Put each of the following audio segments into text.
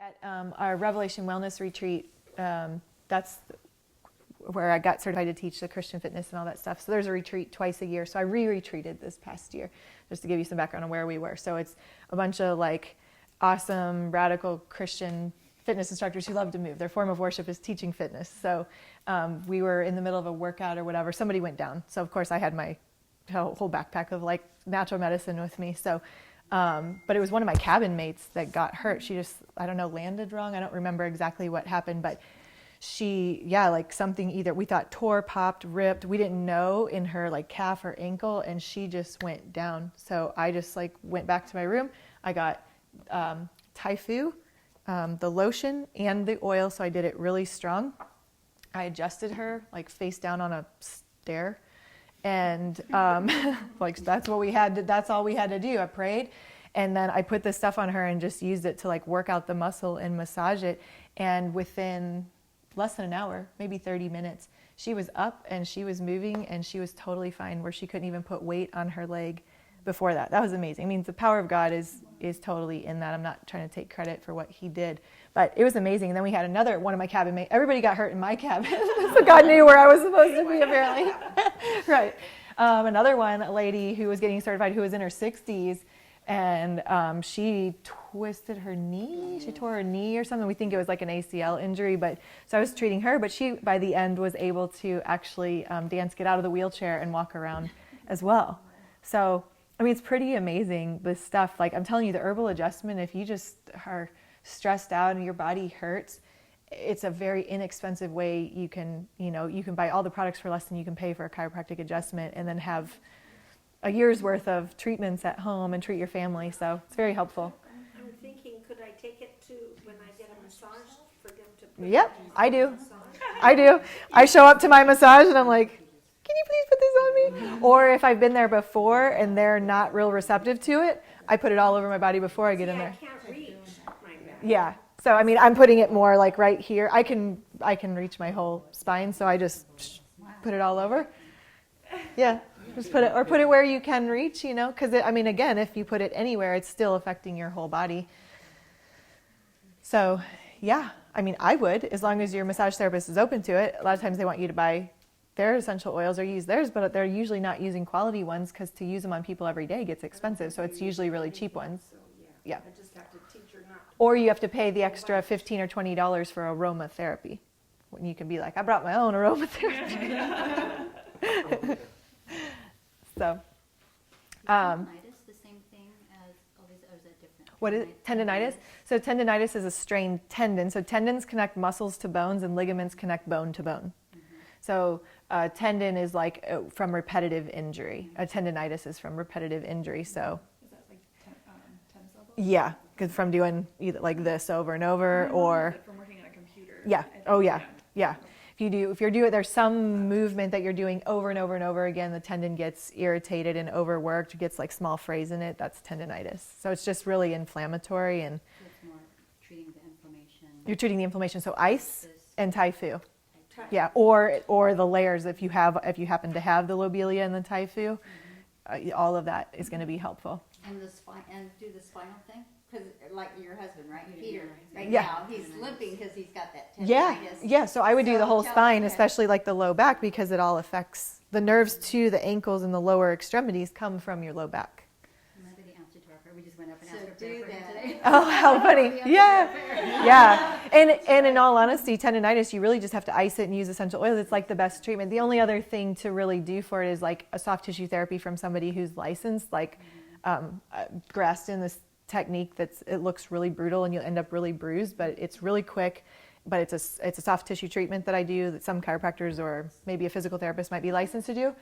At our Revelation Wellness Retreat, that's where I got certified to teach the Christian fitness and all that stuff. So there's a retreat twice a year. So I re-retreated this past year, just to give you some background on where we were. So it's a bunch of like awesome, radical Christian fitness instructors who love to move. Their form of worship is teaching fitness. So we were in the middle of a workout or whatever. Somebody went down. So of course I had my whole backpack of like natural medicine with me. So, but it was one of my cabin mates that got hurt. She just, I don't know, landed wrong. I don't remember exactly what happened, but she, like something either we thought tore, popped, ripped. We didn't know in her like calf or ankle, and she just went down. So I just like went back to my room. I got Taifu, the lotion and the oil. So I did it really strong. I adjusted her like face down on a stair. And like that's what we had. That's all we had to do. I prayed, and then I put this stuff on her and just used it to like work out the muscle and massage it. And within less than an hour, maybe 30 minutes, she was up and she was moving and she was totally fine, where she couldn't even put weight on her leg before that. That was amazing. I mean, the power of God is totally in that. I'm not trying to take credit for what he did, but it was amazing. And then we had another one of my cabin mates. Everybody got hurt in my cabin. So God knew where I was supposed to be, apparently. Right. Another one, a lady who was getting certified, who was in her 60s, and she twisted her knee. She tore her knee or something. We think it was like an ACL injury, but so I was treating her, but she, by the end, was able to actually dance, get out of the wheelchair and walk around as well. So, I mean, it's pretty amazing, this stuff. Like I'm telling you, the herbal adjustment, if you just are stressed out and your body hurts, it's a very inexpensive way you can buy all the products for less than you can pay for a chiropractic adjustment, and then have a year's worth of treatments at home and treat your family. So it's very helpful. I'm thinking, could I take it to when I get a massage for them to put Yep, I do. I do. I show up to my massage and I'm like, can you please put this on me? Or if I've been there before and they're not real receptive to it, I put it all over my body before I get in there. I can't reach my back. Yeah. So I mean, I'm putting it more like right here. I can reach my whole spine, so I just put it all over. Yeah. Just put it where you can reach, because I mean, again, if you put it anywhere, it's still affecting your whole body. So, yeah, I mean, I would, as long as your massage therapist is open to it. A lot of times they want you to buy their essential oils or use theirs, but they're usually not using quality ones, because to use them on people every day gets expensive. So it's usually really cheap ones. Yeah. I just have to teach her not. Or you have to pay the extra $15 or $20 for aromatherapy. When you can be like, I brought my own aromatherapy. So, tendinitis, the same thing as all these, or is that different? what is it? Tendinitis? So tendinitis is a strained tendon. So tendons connect muscles to bones, and ligaments connect bone to bone. Mm-hmm. So tendon is like from repetitive injury. A tendinitis is from repetitive injury. So Is that like tennis elbow? yeah, because from doing either like this over and over, or Like from working on a computer. yeah. Oh yeah. Yeah. If you're doing, there's some movement that you're doing over and over and over again, the tendon gets irritated and overworked, gets like small frays in it, that's tendinitis. So it's just really inflammatory, and So it's more treating the inflammation. you're treating the inflammation. So ice and Taifu. Yeah, or the layers, if you happen to have the lobelia and the Taifu, all of that is going to be helpful. And the spine, and do the spinal thing? Because like your husband, right? Peter, right Yeah. now, he's limping because he's got that Yeah, tendinitis. yeah. So I would do the whole So, spine, okay. especially like the low back, because it all affects the nerves to the ankles and the lower extremities come from your low back. Nobody answered to our prayer. We just went up and So asked her do prayer for him that. today. Oh, how funny. Yeah. Yeah. And in all honesty, tendinitis, you really just have to ice it and use essential oils. It's like the best treatment. The only other thing to really do for it is like a soft tissue therapy from somebody who's licensed, like Graston, this technique it looks really brutal and you'll end up really bruised, but it's really quick. But it's a soft tissue treatment that I do that some chiropractors or maybe a physical therapist might be licensed to do.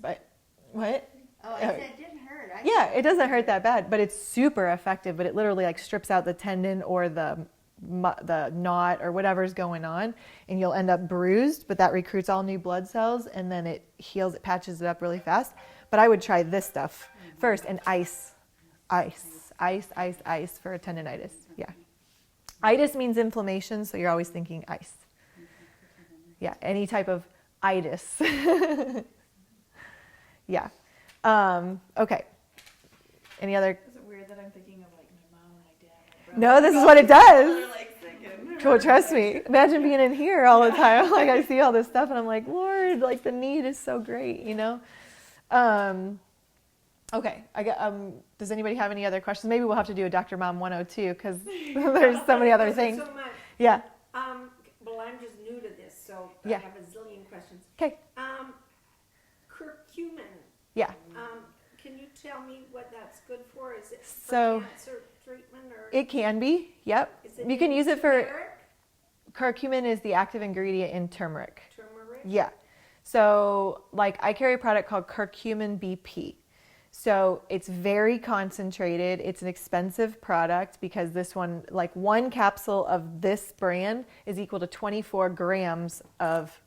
But what? Oh, I said it didn't hurt. Yeah, it doesn't hurt that bad, but it's super effective. But it literally like strips out the tendon or the knot or whatever's going on, and you'll end up bruised. But that recruits all new blood cells, and then it heals. It patches it up really fast. But I would try this stuff first, and ice for a tendinitis. Yeah, itis means inflammation, so you're always thinking ice. Yeah, any type of itis. Yeah. Okay. Any other? Is it weird that I'm thinking of like my mom and my dad? No, this is what it does. Well, trust me. Imagine being in here all the time. Like I see all this stuff and I'm like, Lord, like the need is so great, you know? Okay. Does anybody have any other questions? Maybe we'll have to do a Dr. Mom 102 because there's so many other Thank you things. so much. Yeah. Well, I'm just new to this, so Yeah. I have a zillion questions. Okay. Curcumin. Yeah. Can you tell me what that's good for? Is it for So cancer treatment or it can be. Yep. is it You can use it for turmeric? curcumin is the active ingredient in turmeric. Turmeric? Yeah. So like I carry a product called curcumin BP. So it's very concentrated. It's an expensive product because this one, like one capsule of this brand is equal to 24 grams of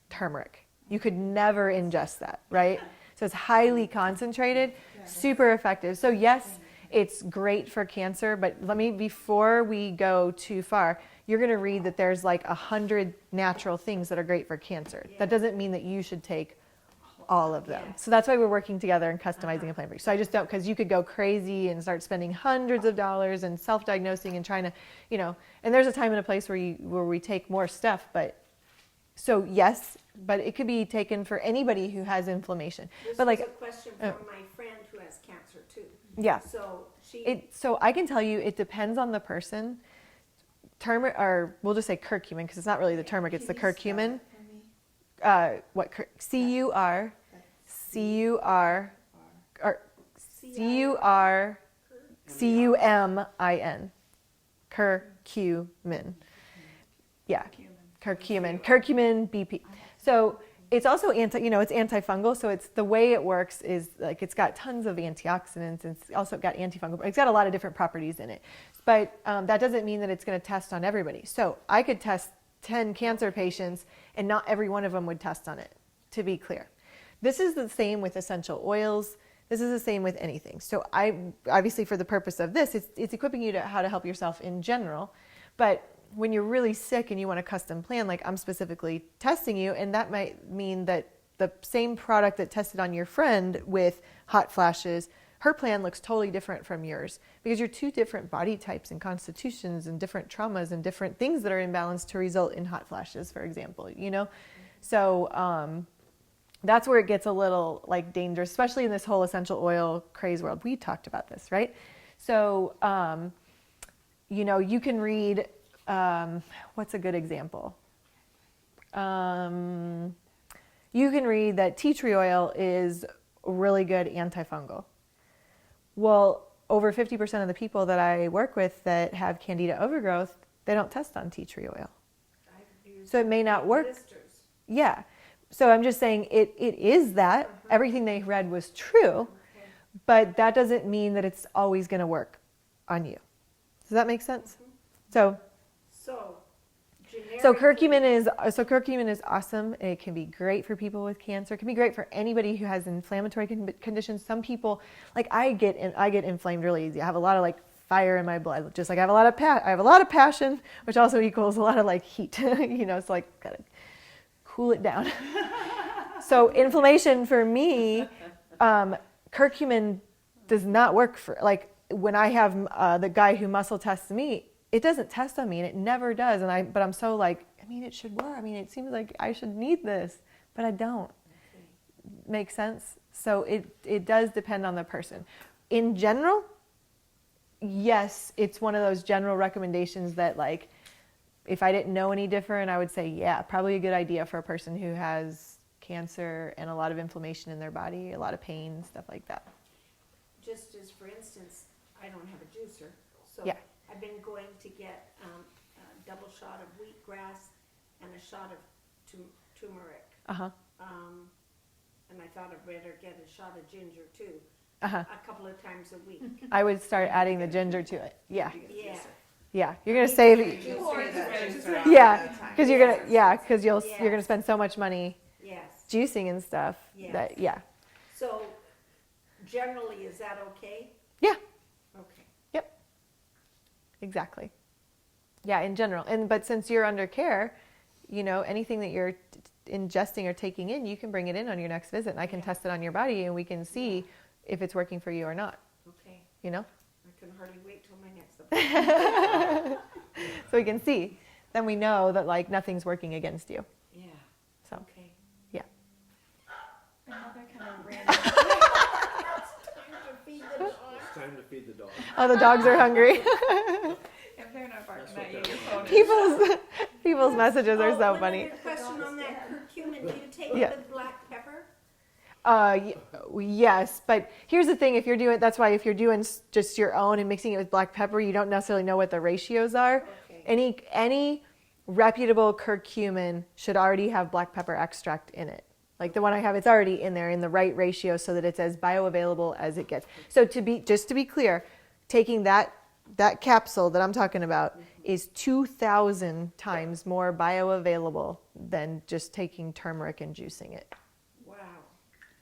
turmeric. You could never ingest that, right? So it's highly concentrated, super effective. So yes, it's great for cancer, but before we go too far, you're going to read that there's like 100 natural things that are great for cancer. That doesn't mean that you should take all of them. So that's why we're working together and customizing a plan for you. So I just don't, because you could go crazy and start spending hundreds of dollars and self-diagnosing and trying to, and there's a time and a place where we take more stuff, but so yes, but it could be taken for anybody who has inflammation. This but was a question from my friend who has cancer too. Yeah. So So I can tell you, it depends on the person. Turmeric, or we'll just say curcumin, because it's not really the turmeric, it's the curcumin. C-U-R, or C-U-R, C-U-M-I-N. Curcumin. Yeah, curcumin BP. So it's also it's antifungal. So it's the way it works is like it's got tons of antioxidants. And it's also got antifungal. It's got a lot of different properties in it. But that doesn't mean that it's going to test on everybody. So I could test 10 cancer patients and not every one of them would test on it, to be clear. This is the same with essential oils. This is the same with anything. So obviously for the purpose of this, it's equipping you to how to help yourself in general. But when you're really sick and you want a custom plan, like I'm specifically testing you, and that might mean that the same product that tested on your friend with hot flashes, her plan looks totally different from yours because you're two different body types and constitutions and different traumas and different things that are imbalanced to result in hot flashes, for example, So that's where it gets a little like dangerous, especially in this whole essential oil craze world. We talked about this, right? So, you can read, what's a good example? You can read that tea tree oil is really good antifungal. Well, over 50% of the people that I work with that have candida overgrowth, they don't test on tea tree oil. So it may not work. Blisters. Yeah. So I'm just saying it is that. Everything they read was true, but that doesn't mean that it's always going to work on you. Does that make sense? So curcumin is awesome. It can be great for people with cancer. It can be great for anybody who has inflammatory conditions. Some people, like I get inflamed really easy. I have a lot of like fire in my blood. Just like I have a lot of passion, which also equals a lot of like heat. It's like gotta cool it down. So inflammation for me, curcumin does not work for like when I have the guy who muscle tests me. It doesn't test on me, and it never does. But I'm so like, it should work. It seems like I should need this, but I don't. Make sense? So it does depend on the person. In general, yes, it's one of those general recommendations that like, if I didn't know any different, I would say, yeah, probably a good idea for a person who has cancer and a lot of inflammation in their body, a lot of pain, stuff like that. Just as for instance, I don't have a juicer, so Yeah. I've been going to get a double shot of wheatgrass and a shot of turmeric. Uh-huh. And I thought I'd better get a shot of ginger too, Uh-huh. a couple of times a week. I would start adding the ginger to it. Yeah. Yeah. Yeah. You're going to save Yeah, because you're going to you're going to spend so much money Yes. juicing and stuff. Yes. So generally, is that okay? Yeah. Okay. Yep. Exactly. Yeah, in general. But since you're under care, anything that you're ingesting or taking in, you can bring it in on your next visit, and I can test it on your body, and we can see if it's working for you or not. Okay. You know? I can hardly wait till my next appointment. So we can see. then we know that like nothing's working against you. Yeah, So okay. yeah. Another kind of random. It's time to feed the dog. Oh, the dogs are hungry. If they're not barking That's at you, what your that phone is. People's messages are so One funny. other question on that curcumin, do you take Yeah. it with black pepper? Yes, but here's the thing: if you're doing, that's why if you're doing just your own and mixing it with black pepper, you don't necessarily know what the ratios are. Okay. Any reputable curcumin should already have black pepper extract in it. Like the one I have, it's already in there in the right ratio so that it's as bioavailable as it gets. So to be clear, taking that capsule that I'm talking about is 2,000 times more bioavailable than just taking turmeric and juicing it. Wow.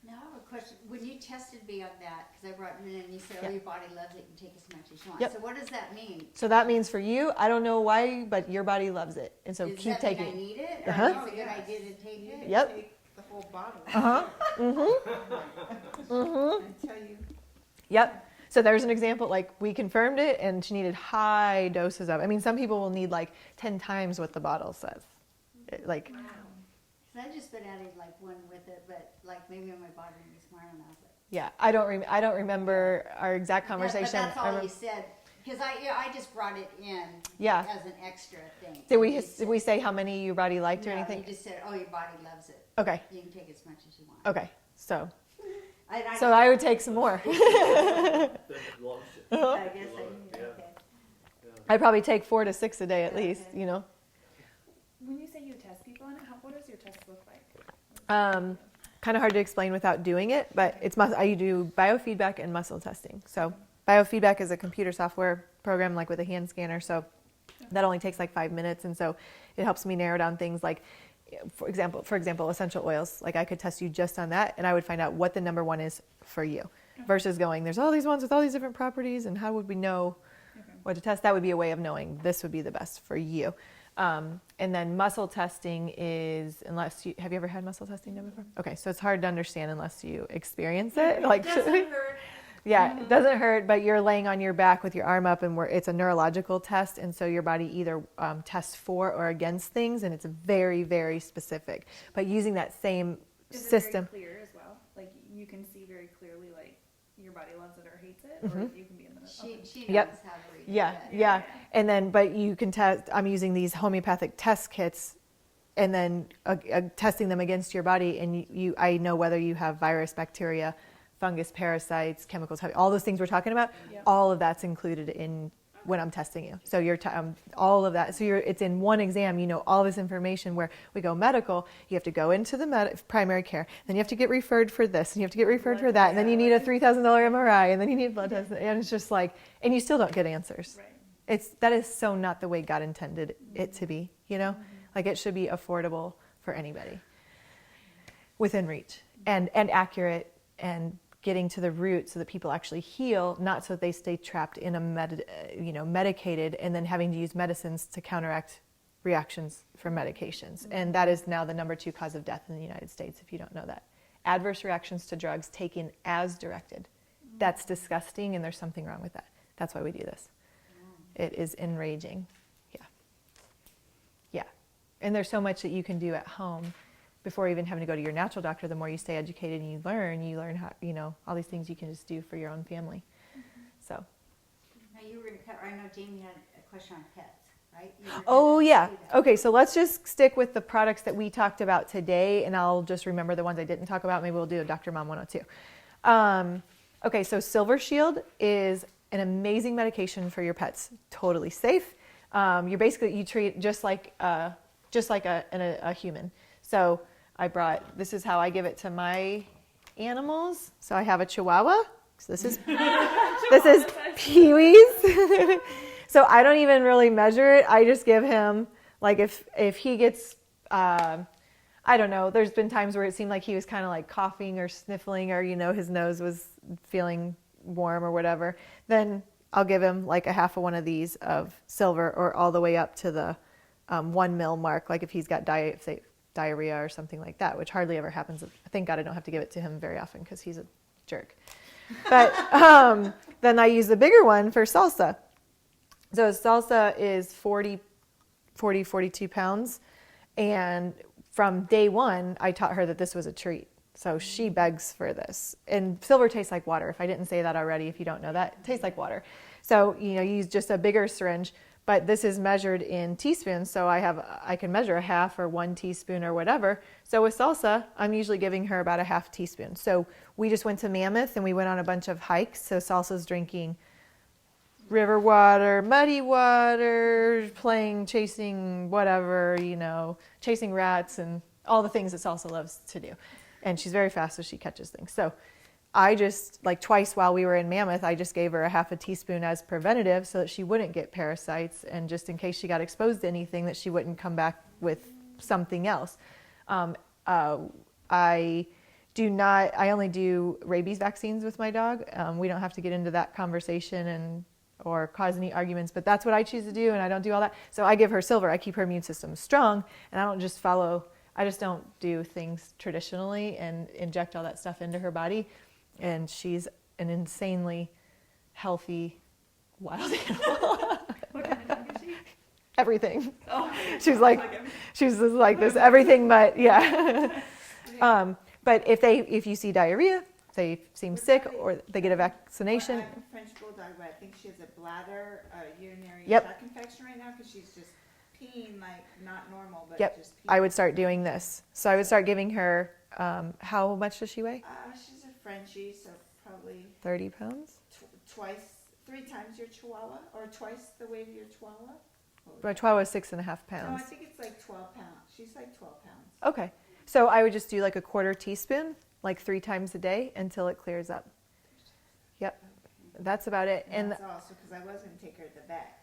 Now I have a question. When you tested me on that, because I brought it in and you said, oh, your body loves it, you can take as much as you want. Yep. So what does that mean? So that means for you, I don't know why, but your body loves it. And so Does keep that taking mean I it. need it? Or Uh-huh. is it a good idea to take it? Yep. Take the whole bottle. Uh-huh. Mm-hmm. Until you. Yep. So there's an example, like we confirmed it and she needed high doses of it. I mean, some people will need like 10 times what the bottle says. Like, Wow. Because I just been adding like one with it, but like maybe on my body is smart enough. But yeah, I don't remember our exact conversation. But that's I all remember- you said. Because I just brought it in Yeah. as an extra thing. Did we say how many your body liked or No, anything? you just said, oh, your body loves it. Okay. You can take as much as you want. Okay. So I I would take some more. Then it loves it. I guess I need Yeah. okay. I'd probably take 4 to 6 a day at least, Okay. you know. When you say you test people on it, what does your test look like? Kind of hard to explain without doing it, but it's I do biofeedback and muscle testing. So biofeedback is a computer software program like with a hand scanner. So that only takes like 5 minutes. And so it helps me narrow down things like, for example, essential oils. Like I could test you just on that and I would find out what the number one is for you versus going, there's all these ones with all these different properties and how would we know what to test? That would be a way of knowing this would be the best for you. And then muscle testing is, have you ever had muscle testing done before? Okay, so it's hard to understand unless you experience it. Like, Doesn't hurt. yeah, it doesn't hurt, but you're laying on your back with your arm up and it's a neurological test. And so your body either tests for or against things and it's very, very specific. But using that same Is system. it very clear as well? Like you can see very clearly like your body loves it or hates it, or you can be in the middle. She knows Yep. how to read Yeah, it. yeah. And then, but you can test, I'm using these homeopathic test kits and then testing them against your body. And I know whether you have virus, bacteria, fungus, parasites, chemicals, all those things we're talking about, Yeah. all of that's included in when I'm testing you. So you're all of that. So it's in one exam, you know, all this information. Where we go medical, you have to go into the primary care, then you have to get referred for this, and you have to get referred for that, and then you need a $3,000 MRI, and then you need blood tests, and it's just like, and you still don't get answers. Right. That is so not the way God intended it to be, you know? Like it should be affordable for anybody, within reach, and accurate, and getting to the root so that people actually heal, not so that they stay trapped in a medicated and then having to use medicines to counteract reactions from medications. And that is now the number 2 cause of death in the United States, if you don't know that. Adverse reactions to drugs taken as directed. That's disgusting and there's something wrong with that. That's why we do this. It is enraging. Yeah. Yeah. And there's so much that you can do at home before even having to go to your natural doctor. The more you stay educated and you learn how, you know, all these things you can just do for your own family. So. Now you were going to cover, I know Jamie had a question on pets, right? You were Oh gonna yeah. do that. Okay, so let's just stick with the products that we talked about today, and I'll just remember the ones I didn't talk about. Maybe we'll do a Dr. Mom 102. Okay, so Silver Shield is an amazing medication for your pets. Totally safe. You treat just like a human. So this is how I give it to my animals. So I have a Chihuahua. So this is Pee-wee's. So I don't even really measure it. I just give him, like if he gets, I don't know, there's been times where it seemed like he was kind of like coughing or sniffling, or, you know, his nose was feeling warm or whatever. Then I'll give him like a half of one of these of Silver, or all the way up to the 1 ml mark. Like if he's got diarrhea or something like that, which hardly ever happens. Thank God I don't have to give it to him very often because he's a jerk. But then I use the bigger one for Salsa. So Salsa is 40 40, 42 pounds. And from day one, I taught her that this was a treat. So she begs for this. And silver tastes like water. If I didn't say that already, if you don't know that, it tastes like water. So, you use just a bigger syringe, but this is measured in teaspoons. So I can measure a half or 1 teaspoon or whatever. So with Salsa, I'm usually giving her about a half teaspoon. So we just went to Mammoth and we went on a bunch of hikes. So Salsa's drinking river water, muddy water, chasing whatever, chasing rats and all the things that Salsa loves to do. And she's very fast, so she catches things. So I just, twice while we were in Mammoth, I just gave her a half a teaspoon as preventative so that she wouldn't get parasites, and just in case she got exposed to anything, that she wouldn't come back with something else. I only do rabies vaccines with my dog. We don't have to get into that conversation or cause any arguments, but that's what I choose to do, and I don't do all that. So I give her silver. I keep her immune system strong, and I just don't do things traditionally and inject all that stuff into her body. And she's an insanely healthy wild animal. What kind of dog is she? Everything. Oh, She's just like this, everything but, yeah. But if you see diarrhea, they seem sick, or they get a vaccination. Well, I have a French bulldog, but I think she has a bladder, urinary Yep. tract infection right now because she's just peeing like not normal, but Yep, just peeing. I would start doing this. So I would start giving her, how much does she weigh? She's a Frenchie, so probably 30 pounds? 3 times your Chihuahua, or twice the weight of your Chihuahua. My Chihuahua is 6.5 No, I pounds. think it's like 12 pounds. She's like 12 pounds. Okay. So I would just do a quarter teaspoon, 3 times a day until it clears up. Yep. That's about it. And And that's also because I was going to take her to the vet.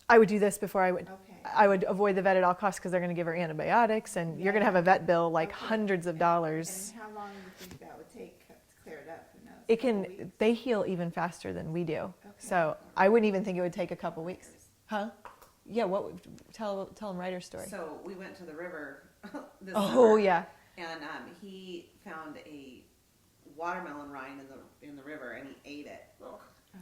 I would do this before Okay. I would avoid the vet at all costs, because they're going to give her antibiotics, and you're going to have a vet bill Okay. hundreds of dollars. And how long do you think that would take to clear it up? Who knows? Couple weeks? They heal even faster than we do. Okay. So I wouldn't even think it would take a couple weeks. Huh? Yeah, tell them Ryder's story. So we went to the river this Oh, summer, yeah. and he found a watermelon rind in the river, and he ate it.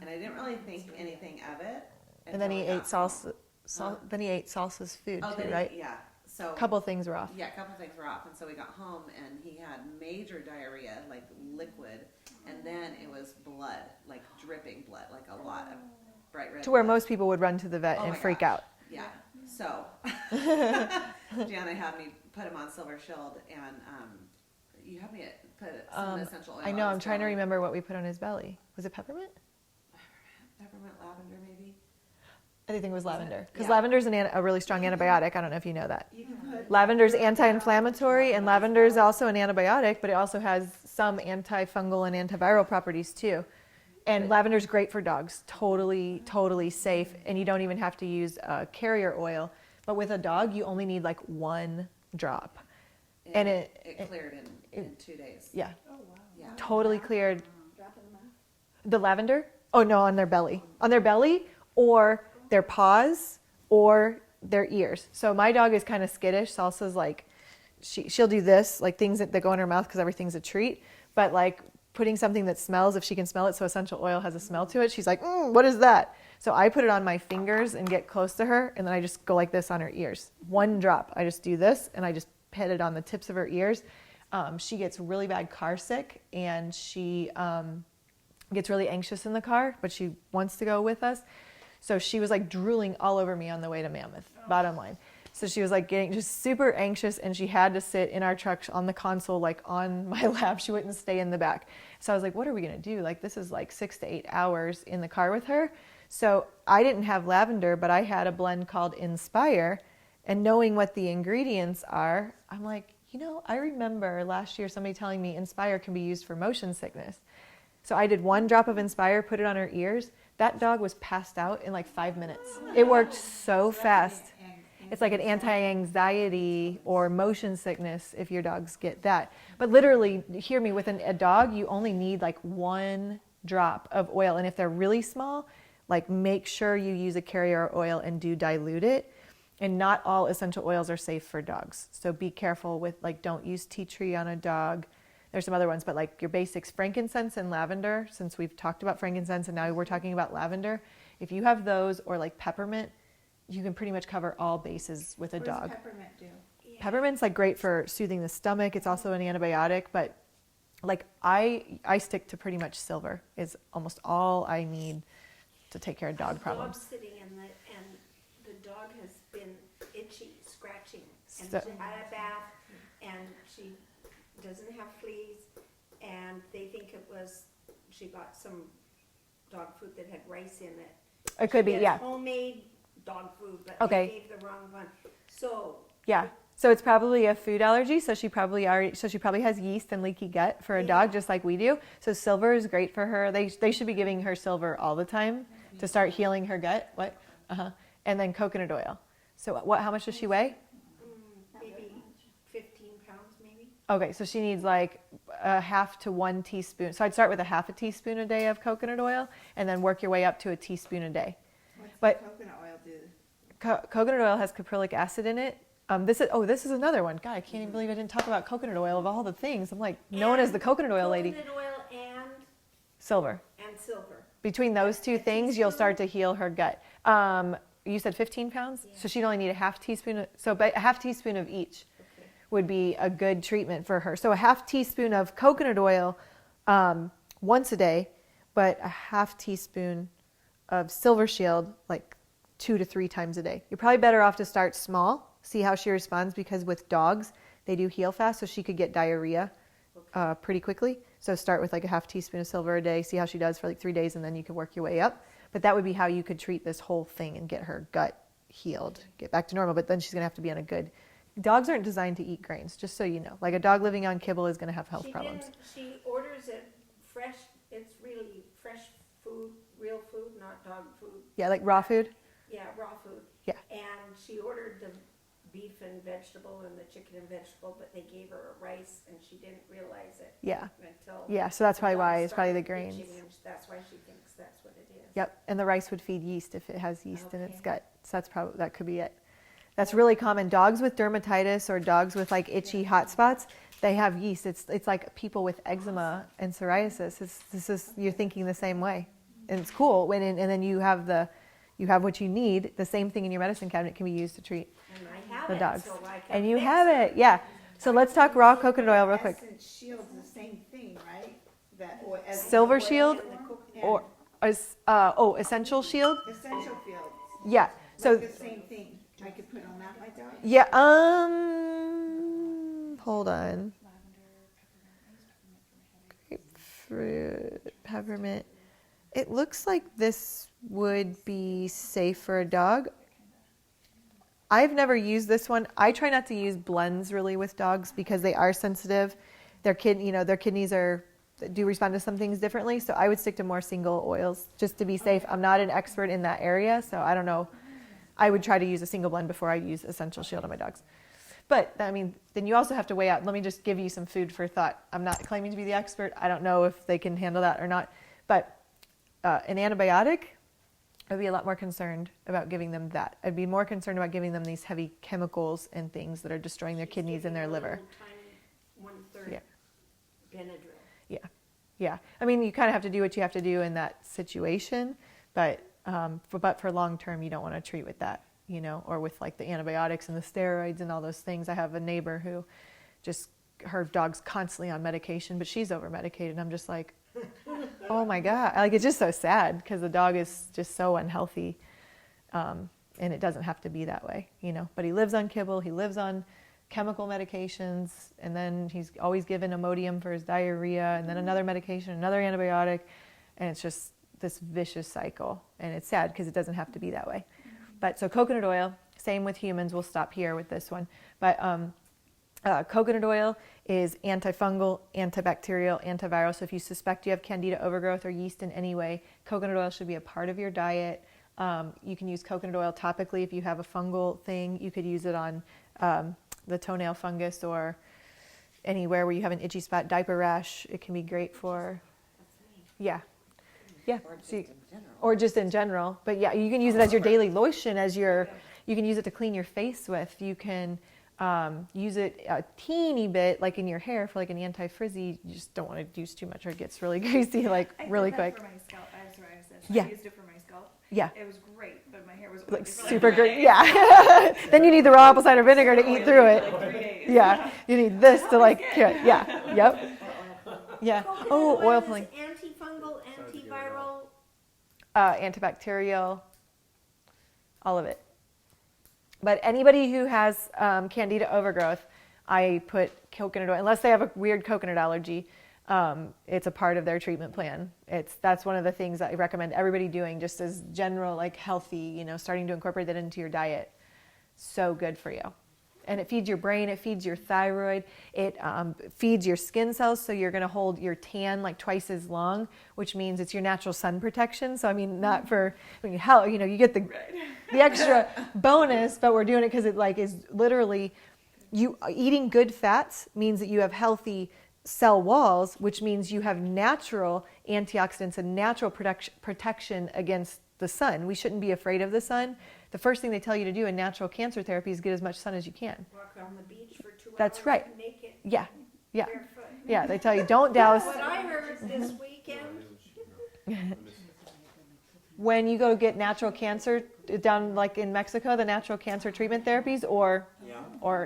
And I didn't really think anything of it. And then he until I ate got home. salsa. Then he ate salsa's food Oh, too, then right? yeah. So A couple things were off. Yeah, a couple things were off, and so we got home, and he had major diarrhea, like liquid, and then it was blood, like dripping blood, like a lot of bright red. To where blood. most people would run to the vet Oh and my freak gosh. out. Yeah. So Jana had me put him on Silver Shield, and you had me put some essential oil. I know. on I'm his trying to belly. remember what we put on his belly. Was it peppermint? Peppermint, lavender, maybe. I think it was lavender, because Yeah. lavender is a really strong antibiotic. I don't know if you know that. You can put Lavender is anti-inflammatory, and lavender is also an antibiotic, but it also has some antifungal and antiviral properties too. And lavender is great for dogs. Totally, totally safe, and you don't even have to use carrier oil. But with a dog, you only need 1 drop. And it cleared in 2 days. Yeah, Oh, wow. Yeah. totally cleared. Drop in the mouth. The lavender? Oh no, on their belly. On their belly, or their paws, or their ears. So my dog is kind of skittish. Salsa's she'll do this, things that go in her mouth because everything's a treat. But putting something that smells, if she can smell it, so essential oil has a smell to it, she's like, what is that? So I put it on my fingers and get close to her, and then I just go like this on her ears. 1 drop. I just do this, and I just pet it on the tips of her ears. She gets really bad car sick, and she gets really anxious in the car, but she wants to go with us. So she was drooling all over me on the way to Mammoth, bottom line. So she was getting just super anxious, and she had to sit in our truck on the console, on my lap. She wouldn't stay in the back. So I was like, what are we going to do? This is 6 to 8 hours in the car with her. So I didn't have lavender, but I had a blend called Inspire. And knowing what the ingredients are, I'm like, I remember last year somebody telling me Inspire can be used for motion sickness. So I did 1 drop of Inspire, put it on her ears. That dog was passed out in 5 minutes. It worked so fast. It's like an anti-anxiety or motion sickness if your dogs get that. But literally, hear me, with a dog, you only need 1 drop of oil. And if they're really small, make sure you use a carrier oil and do dilute it. And not all essential oils are safe for dogs. So be careful with, don't use tea tree on a dog. There's some other ones, but your basics, frankincense and lavender, since we've talked about frankincense and now we're talking about lavender. If you have those, or peppermint, you can pretty much cover all bases with a What does dog. peppermint do? Yeah. Peppermint's like great for soothing the stomach. It's also an antibiotic, but like I stick to pretty much silver is almost all I need to take care of dog problems. Dog sitting and the dog has been itchy, scratching, and So- she had a bath, and she doesn't have fleas, and they think it was, she got some dog food that had rice in it. It could be, She gets yeah. homemade dog food, but Okay. they gave the wrong one. So, Yeah. So it's probably a food allergy. So she probably has yeast and leaky gut for a dog, Yeah. just like we do. So silver is great for her. They should be giving her silver all the time to start healing her gut. What? And then coconut oil. So how much does she weigh? maybe 15 pounds, maybe. Okay, so she needs like a half to 1 teaspoon. So I'd start with a half a teaspoon a day of coconut oil, and then work your way up to a teaspoon a day. What's But- the coconut oil do? Coconut oil has caprylic acid in it. This is another one. God, I can't even believe I didn't talk about coconut oil of all the things. I'm like known as the coconut oil lady. Coconut oil and Silver. silver. Between those two A things, you'll teaspoon? start to heal her gut. You said 15 pounds, Yeah. so she'd only need a half teaspoon. So a half teaspoon of each Okay. would be a good treatment for her. So a half teaspoon of coconut oil once a day, but a half teaspoon of Silver Shield like 2 to 3 times a day. You're probably better off to start small, see how she responds, because with dogs, they do heal fast, so she could get diarrhea pretty quickly. So start with like a half teaspoon of silver a day, see how she does for like 3 days, and then you can work your way up. But that would be how you could treat this whole thing and get her gut healed, get back to normal. But then she's going to have to be on a good... Dogs aren't designed to eat grains, just so you know. Like a dog living on kibble is going to have health problems. She orders it fresh, it's really fresh food, real food, not dog food. Yeah, like raw food. Yeah, raw food. Yeah. And she ordered the beef and vegetable and the chicken and vegetable, but they gave her a rice and she didn't realize it Yeah. until. Yeah, so that's probably the why dog it's probably the started grains. itching, and that's why she thinks that's what it is. Yep, and the rice would feed yeast if it has yeast in its Okay. gut. So that could be it. That's really common. Dogs with dermatitis or dogs with like itchy hot spots, they have yeast. It's like people with eczema and psoriasis. You're thinking the same way, and it's cool. And then you have what you need. The same thing in your medicine cabinet can be used to treat And I have the it, dogs. so I can And you fix have it, yeah. So let's talk raw coconut oil real quick. Essence Shield's the same thing, right? That oil, as Silver oil Shield and the coconut- or Essential Shield. Essential Fields, Yeah. So like the same thing. I could put on that, my dog. yeah. Hold on. Grapefruit, peppermint. It looks like this would be safe for a dog. I've never used this one. I try not to use blends really with dogs because they are sensitive. Their kidneys do respond to some things differently. So I would stick to more single oils just to be safe. I'm not an expert in that area, so I don't know. I would try to use a single blend before I use Essential Shield on my dogs. But I mean, then you also have to weigh out. Let me just give you some food for thought. I'm not claiming to be the expert. I don't know if they can handle that or not. But an antibiotic, I'd be a lot more concerned about giving them that. I'd be more concerned about giving them these heavy chemicals and things that are destroying their kidneys and their liver. One-third Yeah. Benadryl. Yeah. I mean, you kind of have to do what you have to do in that situation, but for long term, you don't want to treat with that, or with like the antibiotics and the steroids and all those things. I have a neighbor who her dog's constantly on medication, but she's over medicated. I'm just like, oh my God. Like, it's just so sad because the dog is just so unhealthy. And it doesn't have to be that way, but he lives on kibble. He lives on chemical medications, and then he's always given Imodium for his diarrhea, and then another medication, another antibiotic, and it's just this vicious cycle. And it's sad because it doesn't have to be that way. But so coconut oil, same with humans. We'll stop here with this one. But coconut oil is antifungal, antibacterial, antiviral. So if you suspect you have candida overgrowth or yeast in any way, coconut oil should be a part of your diet. You can use coconut oil topically if you have a fungal thing. You could use it on the toenail fungus or anywhere where you have an itchy spot, diaper rash. It can be great for, yeah. Or just So in general. or just in general. But yeah, you can use it as your daily lotion, you can use it to clean your face with. You can use it a teeny bit, like in your hair for like an anti-frizzy. You just don't want to use too much or it gets really greasy, like I really did that quick. for my scalp. I have psoriasis. Yeah. I used it for my scalp. Yeah. It was great, but my hair was Like oily for super 3 great. days. Yeah. Then you need the raw apple cider vinegar to eat through For it. like 3 days. Yeah. You need this to like cure it. Yeah. Yep. Yeah. Coconut Oh, oil is pulling. antifungal, antiviral. Antibacterial, all of it. But anybody who has candida overgrowth, I put coconut oil, unless they have a weird coconut allergy, it's a part of their treatment plan. That's one of the things that I recommend everybody doing, just as general, like healthy, starting to incorporate that into your diet. So good for you. And it feeds your brain, it feeds your thyroid, it feeds your skin cells, so you're going to hold your tan like twice as long, which means it's your natural sun protection. So I mean, not for hell, you get the extra bonus, but we're doing it because it like is literally you eating good fats means that you have healthy cell walls, which means you have natural antioxidants and natural protection against the sun. We shouldn't be afraid of the sun. The first thing they tell you to do in natural cancer therapy is get as much sun as you can. Walk on the beach for 2 hours. That's right. Naked. Yeah, yeah, Barefoot. yeah. They tell you don't douse. What I heard this weekend, When you go get natural cancer down like in Mexico, the natural cancer treatment therapies, or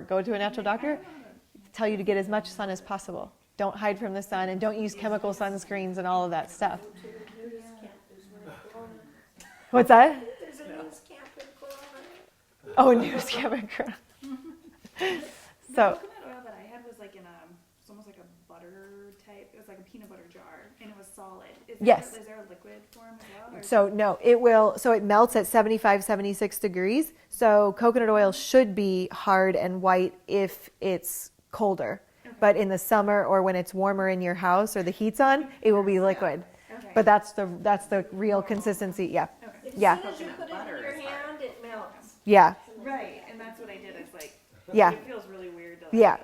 go to a natural doctor, tell you to get as much sun as possible. Don't hide from the sun and don't use chemical sunscreens and all of that stuff. What's that? there's a news camp in Corona. Oh, news camera. The So, coconut oil that I had was like in it's almost like a butter type. It was like a peanut butter jar, and it was solid. Yes. Is there a liquid form as well? Or so no, it melts at 75, 76 degrees. So coconut oil should be hard and white if it's colder. Okay. But in the summer or when it's warmer in your house or the heat's on, it will be liquid. Okay. But that's the real consistency. Yeah. Okay. As Yeah. soon as you put it in your hand, it melts. Yeah. Right, and that's what I did. It's like Yeah. it feels really weird to like, Yeah.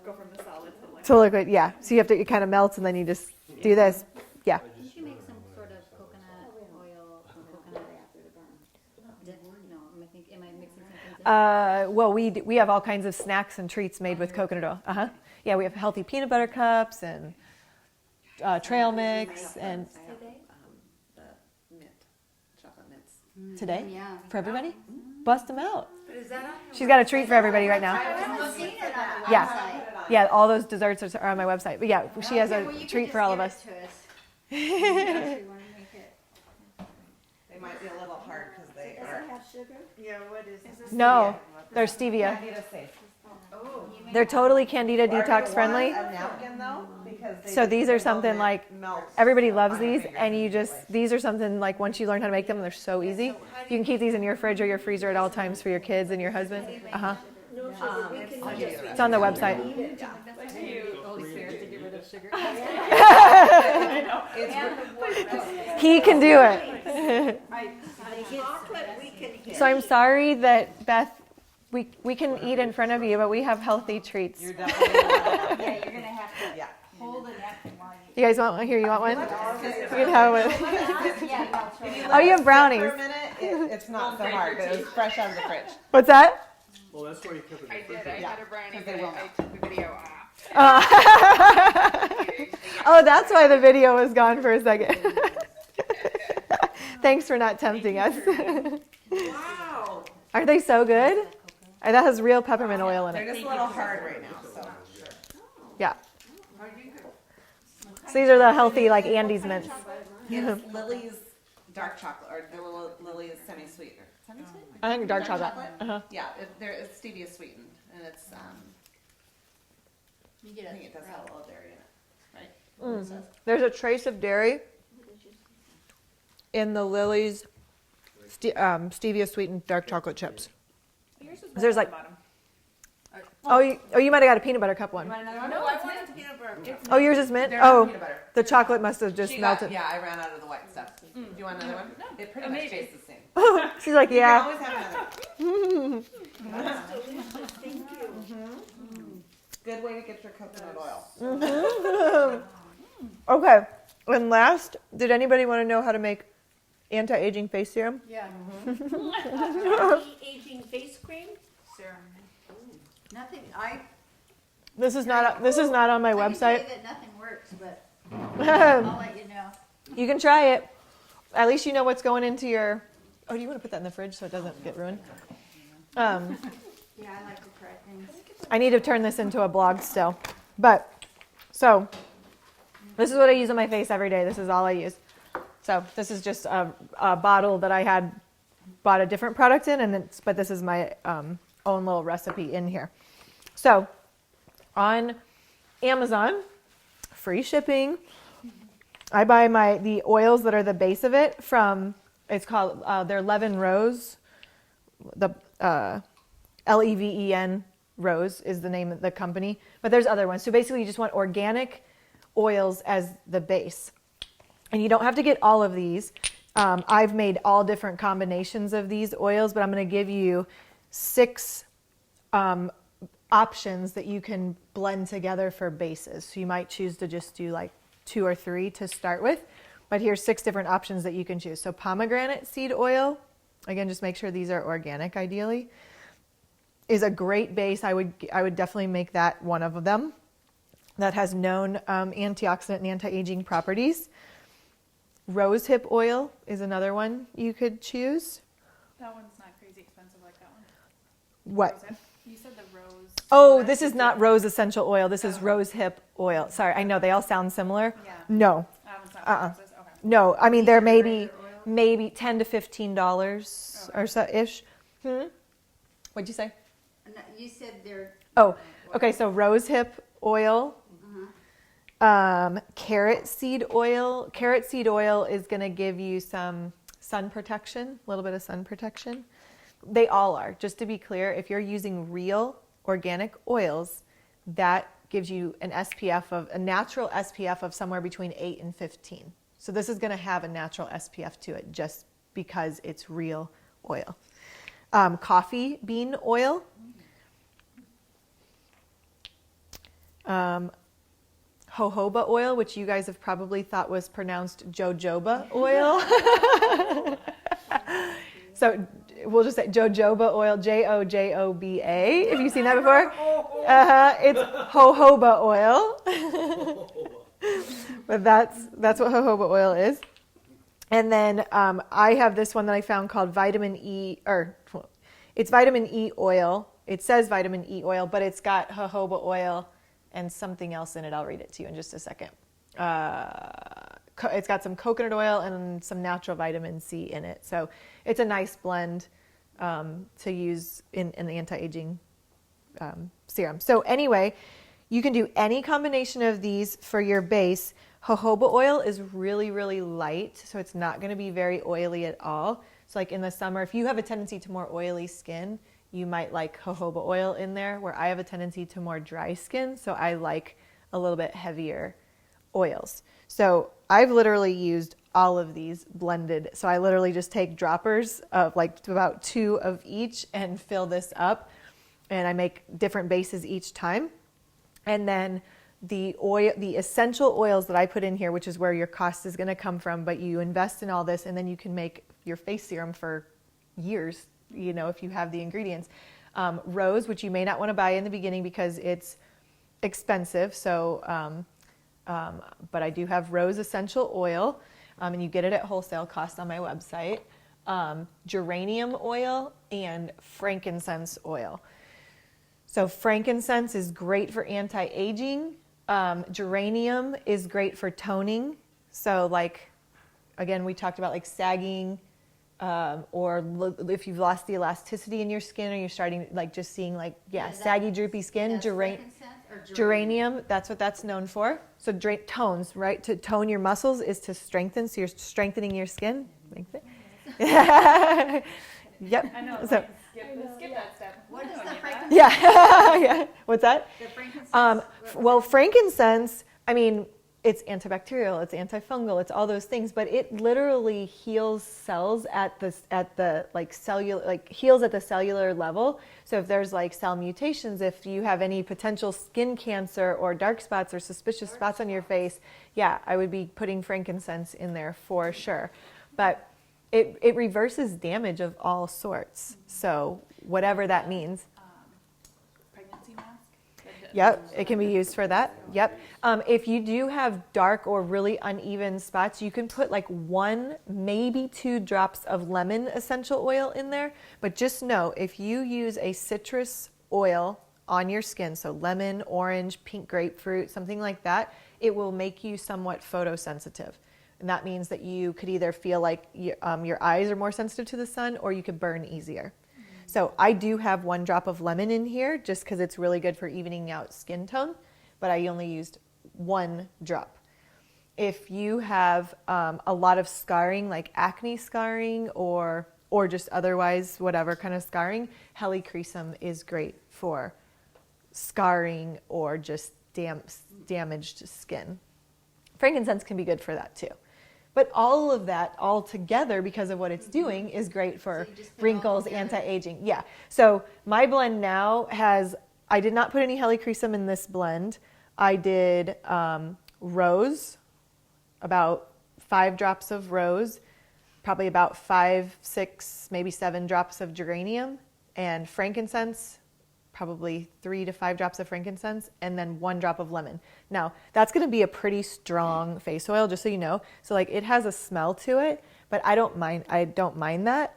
go from the solid to the liquid. To liquid. Yeah. So you have to, it kind of melts and then you just do this. Yeah. Didn't you make some sort of coconut oil, some coconut? No, am I mixing something? Well, we have all kinds of snacks and treats made with coconut oil. Yeah, we have healthy peanut butter cups and trail mix and I have the mint, chocolate mints. today Yeah. for everybody. Bust them out. But is that on She's got a treat for everybody right now. I've seen it on the Yeah. website. Yeah, all those desserts are on my website. But yeah, she has Okay, a well, you could treat just for all of give us. it to us. If you wanna make it. They might be a little hard because they Does are. it have sugar? Yeah, what is this? No, they're stevia. Candida safe. They're totally Candida Are you detax want friendly. A napkin though, because So these are something like melt. everybody loves these, and these are something like once you learn how to make them, they're so easy. You can keep these in your fridge or your freezer at all times for your kids and your husband. No sugar. We can just It's on the website. eat it. It's He can do it. The chocolate we can eat. So I'm sorry that Beth, we can eat in front of you, but we have healthy treats. You're definitely. Yeah, you're gonna have to Yeah. hold the napkin while You guys want one? Here, you want one? You can have one. Yeah, I'll throw it. Oh, you have brownies. For a minute, it's not so hard, but it was fresh out of the fridge. What's that? Well, that's where you kept it. I did. I had a brownie, Because but they will I took the video off. Oh, that's why the video was gone for a second. Thanks for not tempting us. Wow. Aren't they so good? And that has real peppermint oil in They're it. just a little hard right now, so. Yeah. So these are the healthy, like Andes mints. It's Lily's dark chocolate, or the Lily's semi-sweet, or semi-sweet? I think dark chocolate. Uh-huh. Yeah, it's stevia sweetened, and it's, You I get think it does have a little dairy in it, right? There's a trace of dairy in the Lily's stevia sweetened dark chocolate chips. Yours is There's white like- on the bottom. Oh, you might have got a peanut butter cup one. No, I it's wanted mint. peanut butter. It's Oh, yours is mint? They're not Oh, peanut butter. the chocolate must have just She got- melted. Yeah, I ran out of the white stuff. Do you want another one? It pretty much maybe. tastes the same. She's like, You can yeah. always have another. That's delicious. Thank you. Good way to get your coconut oil. Okay. And last, did anybody want to know how to make anti-aging face serum? Yeah. Anti-aging face cream? Nothing, This is not on my I can tell you website. that nothing works, but I'll let you know. You can try it. At least you know what's going into your Oh, do you want to put that in the fridge so it doesn't get ruined? Yeah, I like to try things. I need to turn this into a blog still. But, so, this is what I use on my face every day. This is all I use. So, this is just a bottle that I had bought a different product in, but this is my own little recipe in here. So, on Amazon, free shipping, I buy the oils that are the base of it from, it's called, they're Leven Rose. The Leven Rose is the name of the company, but there's other ones. So basically you just want organic oils as the base. And you don't have to get all of these. I've made all different combinations of these oils, but I'm going to give you 6 options that you can blend together for bases. So you might choose to just do like 2 or 3 to start with, but here's 6 different options that you can choose. So pomegranate seed oil, again, just make sure these are organic ideally, is a great base. I would definitely make that one of them. That has known antioxidant and anti-aging properties. Rosehip oil is another one you could choose. That one's not crazy expensive like that one. What? Rosehip? You said the rose. Oh, this is not rose essential oil. This is rosehip oil. Sorry, I know they all sound similar. Yeah. No, It's not roses. Okay. no. I mean, they're maybe $10 to $15 or so ish. What'd you say? You said they're. Oh, okay. So rosehip oil, carrot seed oil. Carrot seed oil is going to give you some sun protection, a little bit of sun protection. They all are. Just to be clear, if you're using real organic oils, that gives you a natural SPF of somewhere between 8 and 15. So this is going to have a natural SPF to it just because it's real oil. Coffee bean oil. Jojoba oil, which you guys have probably thought was pronounced jojoba oil. So we'll just say jojoba oil, Jojoba. Have you seen that before? It's jojoba oil. But that's what jojoba oil is. And then I have this one that I found called vitamin E, it's vitamin E oil. It says vitamin E oil, but it's got jojoba oil and something else in it. I'll read it to you in just a second. It's got some coconut oil and some natural vitamin C in it. So it's a nice blend to use in the anti-aging serum. So anyway, you can do any combination of these for your base. Jojoba oil is really, really light, so it's not going to be very oily at all. So like in the summer, if you have a tendency to more oily skin, you might like jojoba oil in there, where I have a tendency to more dry skin, so I like a little bit heavier oils. So I've literally used all of these blended. So I literally just take droppers of like about 2 of each and fill this up, and I make different bases each time. And then the essential oils that I put in here, which is where your cost is going to come from, but you invest in all this, and then you can make your face serum for years, if you have the ingredients. Rose, which you may not want to buy in the beginning because it's expensive. So, but I do have rose essential oil, and you get it at wholesale cost on my website. Geranium oil and frankincense oil. So frankincense is great for anti-aging. Geranium is great for toning. So like, again, we talked about like sagging, or if you've lost the elasticity in your skin, or you're starting like just seeing like, saggy, droopy skin. Geranium, that's what that's known for. So tones, right? To tone your muscles is to strengthen. So you're strengthening your skin. Yep. I know. So, skip that step. What is the frankincense? yeah. What's that? The frankincense. Well, frankincense, I mean, it's antibacterial, it's antifungal, it's all those things, but it literally heals cells heals at the cellular level. So if there's like cell mutations, if you have any potential skin cancer or dark spots or suspicious spots on your face, I would be putting frankincense in there for sure. But it reverses damage of all sorts. So whatever that means. Pregnancy mask. Yep, it can be used for that. Yep. If you do have dark or really uneven spots, you can put like 1, maybe 2 drops of lemon essential oil in there. But just know, if you use a citrus oil on your skin, so lemon, orange, pink grapefruit, something like that, it will make you somewhat photosensitive. And that means that you could either feel like your eyes are more sensitive to the sun, or you could burn easier. So I do have 1 drop of lemon in here just because it's really good for evening out skin tone, but I only used 1 drop. If you have a lot of scarring, like acne scarring or just otherwise whatever kind of scarring, helichrysum is great for scarring or just damaged skin. Frankincense can be good for that too. But all of that all together, because of what it's doing, is great for wrinkles, anti-aging. Yeah. So my blend now I did not put any helichrysum in this blend. I did rose, about 5 drops of rose, probably about 5, 6, maybe 7 drops of geranium, and frankincense, probably 3 to 5 drops of frankincense, and then 1 drop of lemon. Now, that's going to be a pretty strong face oil, just so you know. So like it has a smell to it, but I don't mind that.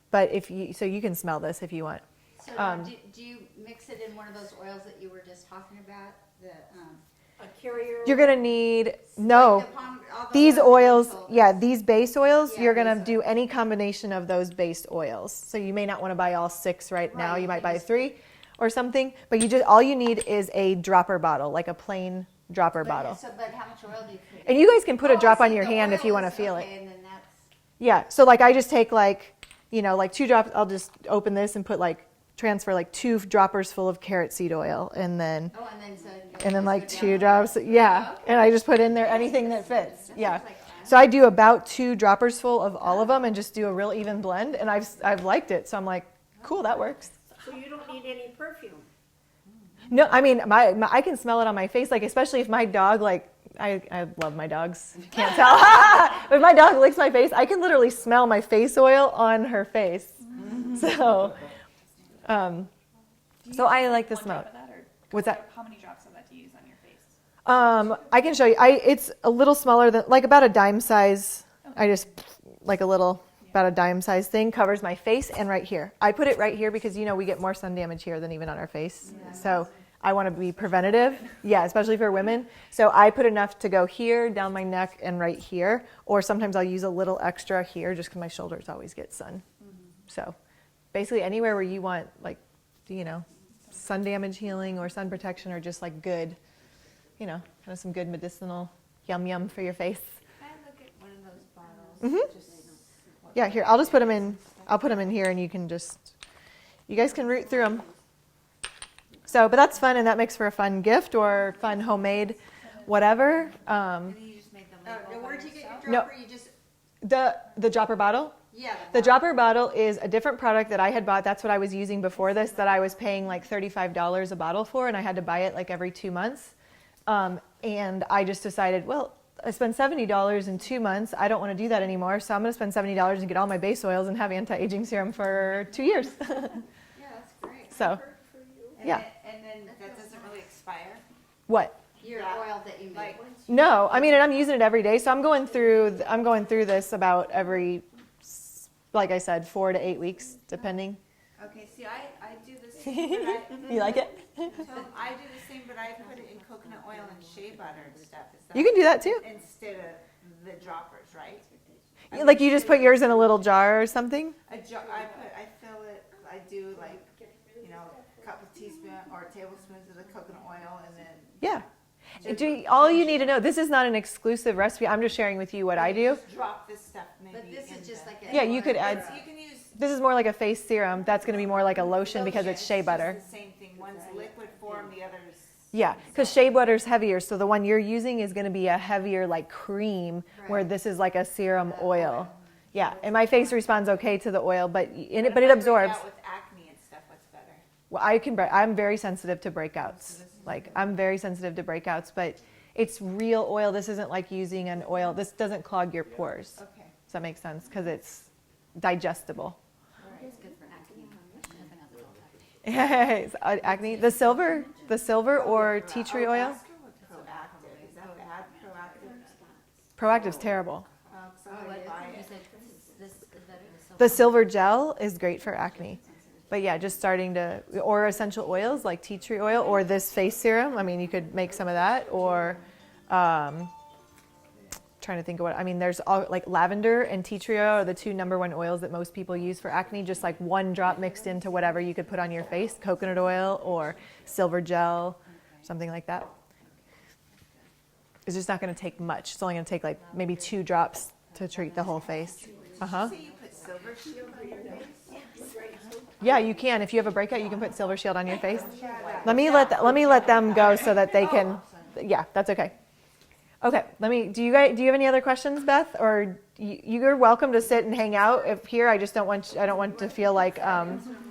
But you can smell this if you want. So do you mix it in one of those oils that you were just talking about? A carrier. You're going to need, no, these oils, these base oils, you're going to do any combination of those base oils. So you may not want to buy all 6 right now. You might buy 3 or something, but all you need is a dropper bottle, like a plain dropper bottle. But how much oil do you put? And you guys can put a drop on your hand if you want to feel it. And then that's... Yeah. So like I just take like 2 drops. I'll just open this and transfer like 2 droppers full of carrot seed oil, and then like 2 drops. Yeah. Okay. And I just put in there anything that fits. Yeah. So I do about 2 droppers full of all of them and just do a real even blend, and I've liked it. So I'm like, cool, that works. So you don't need any perfume. No, I mean, I can smell it on my face, like especially if my dog, like, I love my dogs, if you can't tell. If my dog licks my face, I can literally smell my face oil on her face. So I like the smell. What's that? How many drops of that do you use on your face? I can show you. It's a little smaller than, like about a dime size. I just, like about a dime size thing, covers my face and right here. I put it right here because, we get more sun damage here than even on our face. Yeah. So I want to be preventative. Yeah, especially for women. So I put enough to go here, down my neck, and right here. Or sometimes I'll use a little extra here just because my shoulders always get sun. Mm-hmm. So basically anywhere where you want, like, sun damage healing or sun protection, or just like good, kind of some good medicinal yum for your face. Can I look at one of those bottles? Mm-hmm. Yeah, here, I'll just put them in. I'll put them in here, and you guys can root through them. So, but that's fun, and that makes for a fun gift or fun homemade whatever. And you just make them label Where'd you get your No. dropper? You just The dropper bottle? Yeah. The dropper bottle is a different product that I had bought. That's what I was using before this, that I was paying like $35 a bottle for, and I had to buy it like every 2 months. And I just decided, well, I spent $70 in 2 months. I don't want to do that anymore, so I'm going to spend $70 and get all my base oils and have anti-aging serum for 2 years. Yeah, that's great. So, yeah. And then that doesn't really expire? What? Your oil that you make. No, I mean, and I'm using it every day, so I'm going through this about every, like I said, 4 to 8 weeks, depending. Okay, see, I do the same, but You like it? I do the same, but I put it in coconut oil and shea butter and stuff. You can do that too. Instead of the droppers, right? Like you just put yours in a little jar or something? I fill it, I do like, a couple teaspoons or tablespoons of the coconut oil, and then. Yeah. All you need to know, this is not an exclusive recipe. I'm just sharing with you what I do. Just drop this stuff maybe. But this is just like a... Yeah, you could add. You can use. This is more like a face serum. That's going to be more like a lotion because it's shea butter. It's the same thing. One's liquid form, the other's. Yeah, because shea butter's heavier, so the one you're using is going to be a heavier like cream, where this is like a serum oil. Yeah, and my face responds okay to the oil, but it absorbs. With acne and stuff, what's better? Well, I'm very sensitive to breakouts. Like I'm very sensitive to breakouts, but it's real oil. This isn't like using an oil. This doesn't clog your pores. Okay. Does that make sense? Because it's digestible. It's good for acne. Nothing else at all. Yes, acne. The silver or tea tree oil. Proactive, is that bad, proactive? Proactive's terrible. So I buy You it. said this is better than The silver gel is great for acne. But yeah, just starting to, or essential oils like tea tree oil or this face serum. I mean, you could make some of that, or trying to think of what, I mean, there's all like lavender and tea tree oil are the two #1 oils that most people use for acne. Just like one drop mixed into whatever you could put on your face, coconut oil or silver gel, something like that. It's just not going to take much. It's only going to take like maybe 2 drops to treat the whole face. So you put Silver Shield on your face? Yeah, you can. If you have a breakout, you can put Silver Shield on your face. Let me let them go so that they can. Yeah, that's okay. Okay. Do you have any other questions, Beth? Or you're welcome to sit and hang out if here. I don't want to feel like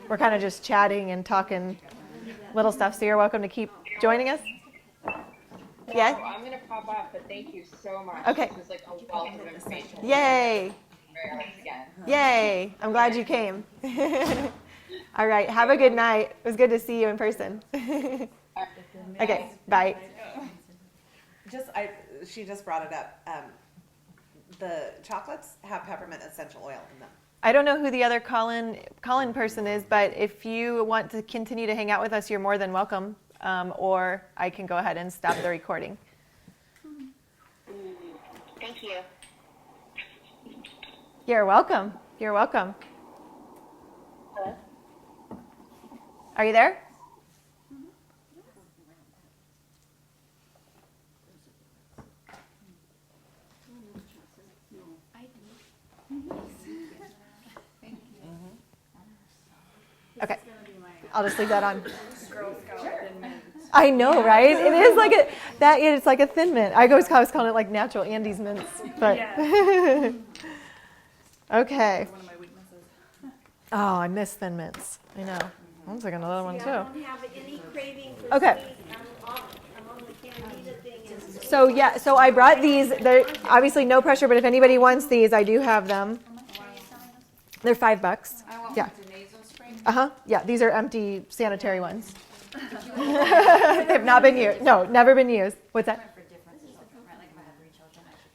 we're kind of just chatting and talking little stuff. So you're welcome to keep joining us. Yeah. I'm going to pop off, but thank you so much. Okay. This was like a wealth of information. Yay. Very much again. Yay. I'm glad you came. All right. Have a good night. It was good to see you in person. Okay. Bye. She just brought it up. The chocolates have peppermint essential oil in them. I don't know who the other call-in person is, but if you want to continue to hang out with us, you're more than welcome. Or I can go ahead and stop the recording. Thank you. You're welcome. You're welcome. Hello? Are you there? Okay. I'll just leave that on. Girl Scout Thin Mint. I know, right? It is like it's like a thin mint. I was calling it like natural Andes mints, but Yeah. okay. One of my weaknesses. Oh, I miss thin mints. I know. I'm taking another one I too. don't have any craving for Okay. sweet. I'm on the candida thing. And So yeah, so I brought these. They're obviously no pressure, but if anybody wants these, I do have them. They're $5. Yeah. Yeah, these are empty sanitary ones. They've not been used. No, never been used. What's that? for differences, right? Like if I have 3 children, I should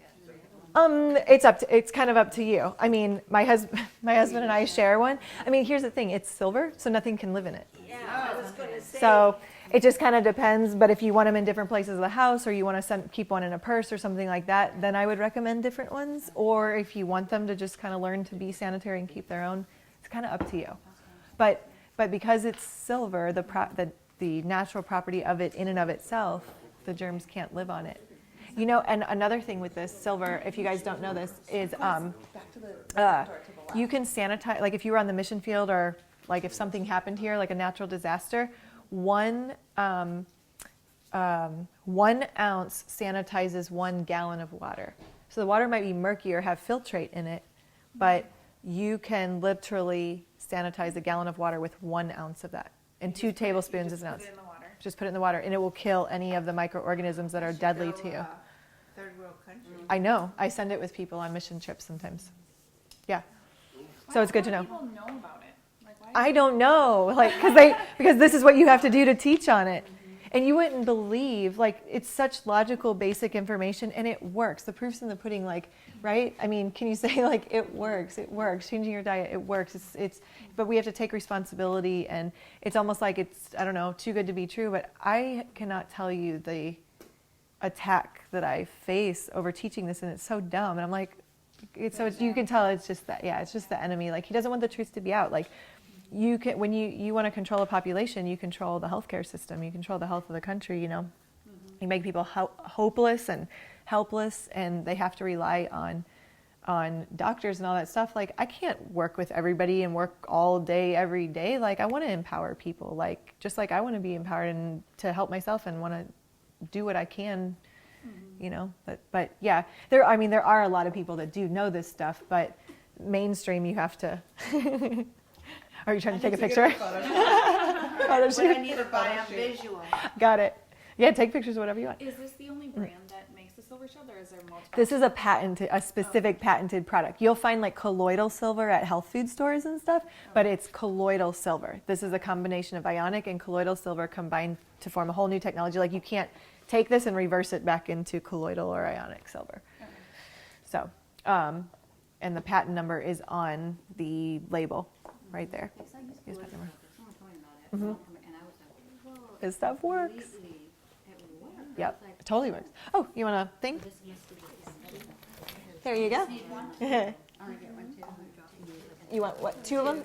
get. It's kind of up to you. I mean, my husband and I share one. I mean, here's the thing: it's silver, so nothing can live in it. yeah, I was going to say. So it just kind of depends. But if you want them in different places of the house, or you want to keep one in a purse or something like that, then I would recommend different ones. Or if you want them to just kind of learn to be sanitary and keep their own, it's kind of up to you. But because it's silver, the natural property of it in and of itself, the germs can't live on it. You know, and another thing with this silver, if you guys don't know this, is you can sanitize, like if you were on the mission field or like if something happened here, like a natural disaster, 1 ounce sanitizes 1 gallon of water. So the water might be murky or have filtrate in it, but you can literally sanitize a gallon of water with 1 ounce of that. And 2 tablespoons is an ounce. Put it in the water. Just put it in the water, and it will kill any of the microorganisms that are deadly to you. Third world country. I know. I send it with people on mission trips sometimes. Yeah. So it's good to know. People know about it. Like, why? I don't know, like, because this is what you have to do to teach on it. And you wouldn't believe, like, it's such logical, basic information, and it works. The proof's in the pudding, like, right? I mean, can you say, like, it works? It works. Changing your diet, it works. But we have to take responsibility, and it's almost like it's, I don't know, too good to be true, but I cannot tell you the attack that I face over teaching this, and it's so dumb. And I'm like, you can tell it's just that, yeah, it's just the enemy. Like, he doesn't want the truth to be out. Like, you can, when you want to control a population, you control the healthcare system, you control the health of the country, you know. You make people hopeless and helpless, and they have to rely on doctors and all that stuff. Like, I can't work with everybody and work all day, every day. Like, I want to empower people, like, just like I want to be empowered and to help myself and want to do what I can, you know. But yeah, there are a lot of people that do know this stuff, but mainstream, you have to. Are you trying to take a picture? Photo shoot. I need a visual. Got it. Yeah, take pictures of whatever you want. Is this the only brand that makes this silver shield, or is there multiple? This is a specific patented product. You'll find like colloidal silver at health food stores and stuff, but it's colloidal silver. This is a combination of ionic and colloidal silver combined to form a whole new technology. Like you can't take this and reverse it back into colloidal or ionic silver. So, and the patent number is on the label right there. Because I used Here's to patent work number. with someone told me about it, and I was like, whoa. This stuff works. Completely, it works. I Yep, was like, it totally works. Oh, you want a thing? this used to be this. There you go. Need one? I want to get one too. You want what, 2 of them?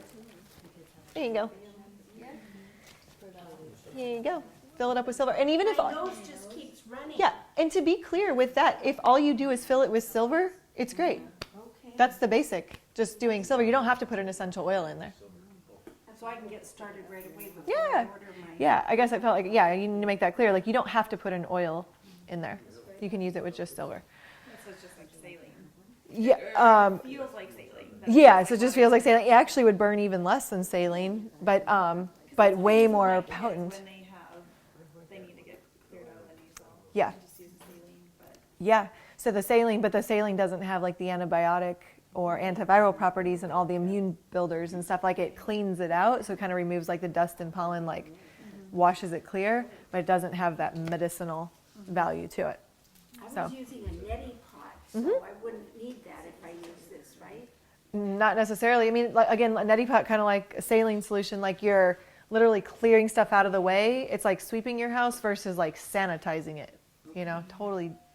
There you go. Here you go. Fill it up with silver. And even if, My nose just keeps running. yeah, and to be clear with that, if all you do is fill it with silver, it's great. Okay. That's the basic, just doing silver. You don't have to put an essential oil in there. So I can get started right away before Yeah. I order my. Yeah, I guess I felt like, yeah, you need to make that clear. Like, you don't have to put an oil in there. You can use it with just silver. So it's just like saline. Yeah, Feels like saline. yeah, so it just feels like saline. It actually would burn even less than saline, but way more potent. When they need to get cleared out of the nasal. Yeah. They just use saline, but. Yeah, so the saline doesn't have like the antibiotic or antiviral properties and all the immune builders and stuff. Like it cleans it out, so it kind of removes like the dust and pollen, like washes it clear, but it doesn't have that medicinal value to it. I So. was using a neti pot, so I wouldn't need that if I use this, right? Not necessarily. I mean, like, again, a neti pot, kind of like a saline solution, like you're literally clearing stuff out of the way. It's like sweeping your house versus like sanitizing it. You know,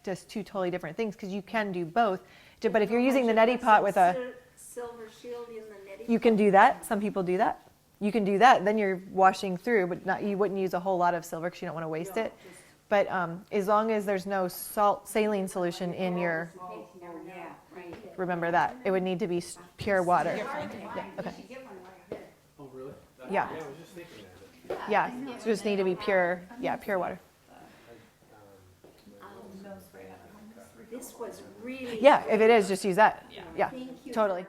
just 2 totally different things, because you can do both. But if you're using the neti pot with a, Silver shield in the neti. you can do that. Some people do that. You can do that. Then you're washing through, but you wouldn't use a whole lot of silver because you don't want to waste it. But as long as there's no saline solution in your, Yeah, right. remember that. It would need to be pure water. Yeah, okay. Oh, really? Yeah. I was just thinking that. Yeah, so just need to be pure, pure water. This was really. Yeah, if it is, just use that. Yeah, Thank you. totally.